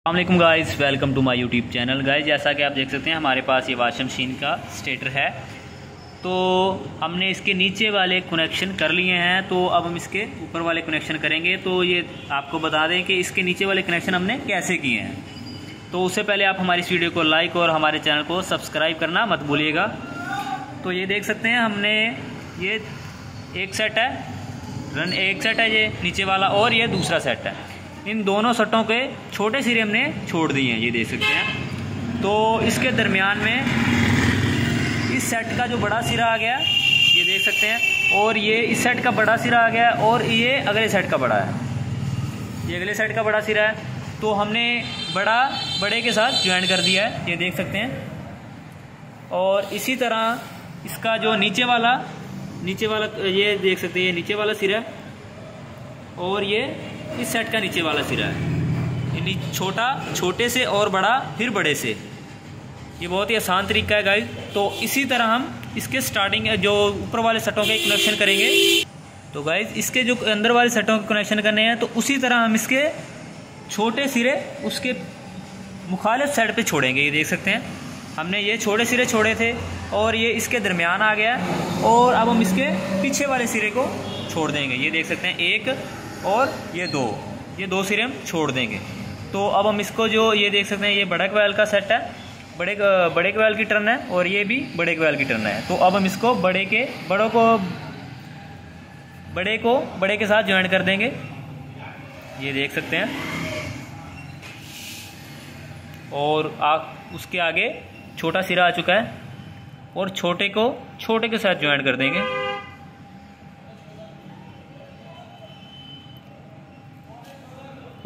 अस्सलामुअलैकुम guys, welcome to my YouTube channel. Guys, जैसा कि आप देख सकते हैं हमारे पास ये वॉशिंग मशीन का स्टेटर है। तो हमने इसके नीचे वाले कनेक्शन कर लिए हैं, तो अब हम इसके ऊपर वाले कनेक्शन करेंगे। तो ये आपको बता दें कि इसके नीचे वाले कनेक्शन हमने कैसे किए हैं। तो उससे पहले आप हमारी इस वीडियो को लाइक और हमारे चैनल को सब्सक्राइब करना मत भूलिएगा। तो ये देख सकते हैं हमने ये एक सेट है ये नीचे वाला, और ये दूसरा सेट है। इन दोनों सेटों के छोटे सिरे हमने छोड़ दिए हैं, ये देख सकते हैं। तो इसके दरमियान में इस सेट का जो बड़ा सिरा आ गया, ये देख सकते हैं, और ये इस सेट का बड़ा सिरा आ गया, और ये अगले सेट का बड़ा है, ये अगले सेट का बड़ा सिरा है। तो हमने बड़े के साथ ज्वाइन कर दिया है, ये देख सकते हैं। और इसी तरह इसका जो नीचे वाला ये देख सकते हैं, ये नीचे वाला सिरा है, और ये इस सेट का नीचे वाला सिरा है। यानी छोटे से और बड़ा, फिर बड़े से। ये बहुत ही आसान तरीका है गाइस। तो इसी तरह हम इसके स्टार्टिंग जो ऊपर वाले सेटों के कनेक्शन करेंगे। तो गाइस, इसके जो अंदर वाले सेटों के कनेक्शन करने हैं, तो उसी तरह हम इसके छोटे सिरे उसके मुखालिफ साइड पे छोड़ेंगे। ये देख सकते हैं, हमने ये छोटे सिरे छोड़े थे, और ये इसके दरमियान आ गया, और अब हम इसके पीछे वाले सिरे को छोड़ देंगे। ये देख सकते हैं, एक और ये दो सिरे हम छोड़ देंगे। तो अब हम इसको जो ये देख सकते हैं, ये बड़े क्वैल का सेट है, बड़े क्वैल की टर्न है, और ये भी बड़े क्वैल की टर्न है। तो अब हम इसको बड़े के साथ ज्वाइन कर देंगे। ये देख सकते हैं, और उसके आगे छोटा सिरा आ चुका है, और छोटे के साथ ज्वाइन कर देंगे।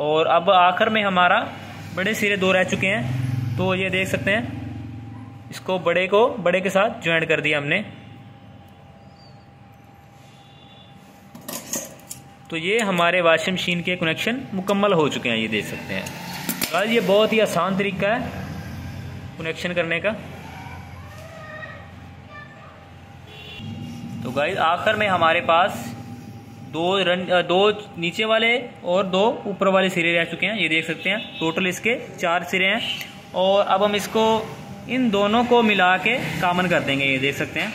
और अब आखिर में हमारा बड़े सिरे दो रह चुके हैं। तो ये देख सकते हैं, इसको बड़े के साथ ज्वाइन कर दिया हमने। तो ये हमारे वॉशिंग मशीन के कनेक्शन मुकम्मल हो चुके हैं, ये देख सकते हैं गाइस। ये बहुत ही आसान तरीका है कनेक्शन करने का। तो गाइस, आखिर में हमारे पास दो नीचे वाले और दो ऊपर वाले सिरे रह चुके हैं, ये देख सकते हैं। टोटल इसके 4 सिरे हैं, और अब हम इसको इन दोनों को मिला के कॉमन कर देंगे। ये देख सकते हैं।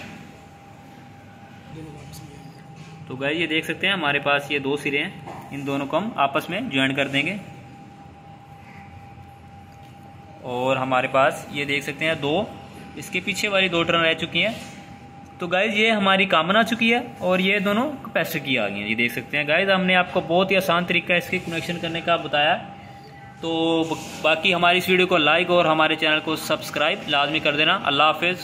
तो गाइस, ये देख सकते हैं हमारे पास ये 2 सिरे हैं, इन दोनों को हम आपस में ज्वाइन कर देंगे। और हमारे पास ये देख सकते हैं इसके पीछे वाली 2 टर्न रह चुकी हैं। तो गाइज, ये हमारी कॉमन आ चुकी है, और ये दोनों कैपेसिटर की आ गई हैं, ये देख सकते हैं। गाइज, हमने आपको बहुत ही आसान तरीका इसके कनेक्शन करने का बताया। तो बाकी हमारी इस वीडियो को लाइक और हमारे चैनल को सब्सक्राइब लाजमी कर देना। अल्लाह हाफिज़।